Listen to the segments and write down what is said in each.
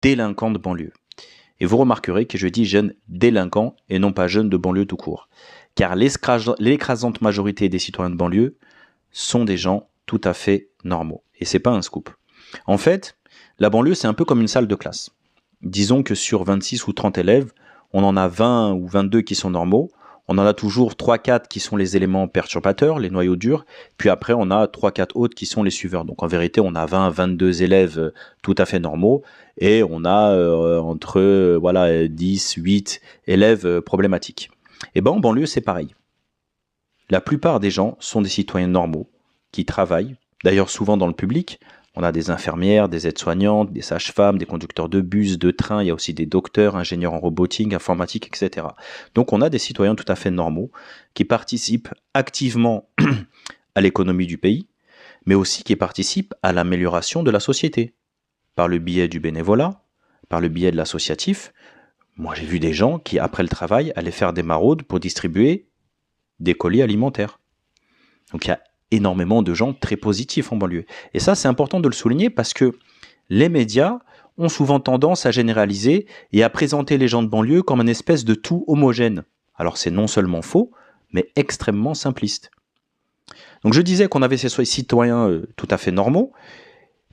délinquants de banlieue. Et vous remarquerez que je dis jeunes délinquants et non pas jeunes de banlieue tout court. Car l'écrasante majorité des citoyens de banlieue sont des gens tout à fait normaux. Et c'est pas un scoop. En fait, la banlieue, c'est un peu comme une salle de classe. Disons que sur 26 ou 30 élèves, on en a 20 ou 22 qui sont normaux. On en a toujours 3-4 qui sont les éléments perturbateurs, les noyaux durs. Puis après, on a 3-4 autres qui sont les suiveurs. Donc en vérité, on a 20-22 élèves tout à fait normaux. Et on a entre 10-8 élèves problématiques. Et ben en banlieue, c'est pareil. La plupart des gens sont des citoyens normaux qui travaillent, d'ailleurs souvent dans le public. On a des infirmières, des aides-soignantes, des sages-femmes, des conducteurs de bus, de train, il y a aussi des docteurs, ingénieurs en robotique, informatique, etc. Donc on a des citoyens tout à fait normaux qui participent activement à l'économie du pays, mais aussi qui participent à l'amélioration de la société, par le biais du bénévolat, par le biais de l'associatif. Moi j'ai vu des gens qui, après le travail, allaient faire des maraudes pour distribuer des colis alimentaires. Donc il y a énormément de gens très positifs en banlieue. Et ça, c'est important de le souligner parce que les médias ont souvent tendance à généraliser et à présenter les gens de banlieue comme une espèce de tout homogène. Alors c'est non seulement faux, mais extrêmement simpliste. Donc je disais qu'on avait ces citoyens tout à fait normaux,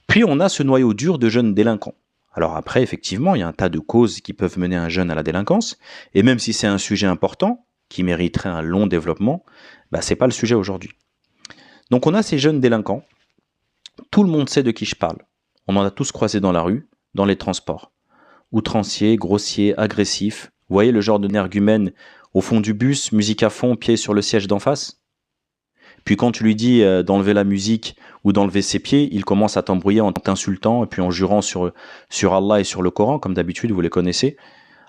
puis on a ce noyau dur de jeunes délinquants. Alors après, effectivement, il y a un tas de causes qui peuvent mener un jeune à la délinquance, et même si c'est un sujet important, qui mériterait un long développement, c'est pas le sujet aujourd'hui. Donc on a ces jeunes délinquants, tout le monde sait de qui je parle. On en a tous croisé dans la rue, dans les transports. Outranciers, grossiers, agressifs. Vous voyez le genre de énergumène au fond du bus, musique à fond, pied sur le siège d'en face. Puis quand tu lui dis d'enlever la musique ou d'enlever ses pieds, il commence à t'embrouiller en t'insultant et puis en jurant sur Allah et sur le Coran, comme d'habitude, vous les connaissez.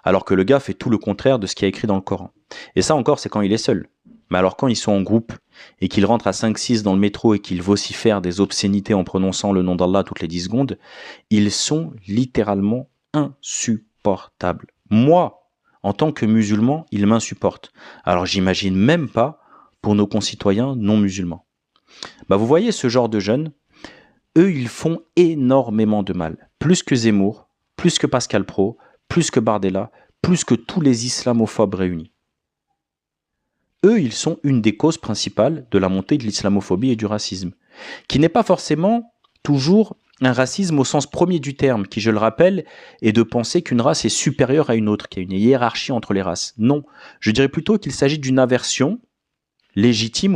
Alors que le gars fait tout le contraire de ce qui est écrit dans le Coran. Et ça encore, c'est quand il est seul. Mais alors quand ils sont en groupe et qu'ils rentrent à 5-6 dans le métro et qu'ils vocifèrent des obscénités en prononçant le nom d'Allah toutes les 10 secondes, ils sont littéralement insupportables. Moi, en tant que musulman, ils m'insupportent. Alors j'imagine même pas pour nos concitoyens non musulmans. Vous voyez ce genre de jeunes, eux ils font énormément de mal. Plus que Zemmour, plus que Pascal Praud, plus que Bardella, plus que tous les islamophobes réunis. Eux, ils sont une des causes principales de la montée de l'islamophobie et du racisme, qui n'est pas forcément toujours un racisme au sens premier du terme, qui, je le rappelle, est de penser qu'une race est supérieure à une autre, qu'il y a une hiérarchie entre les races. Non, je dirais plutôt qu'il s'agit d'une aversion légitime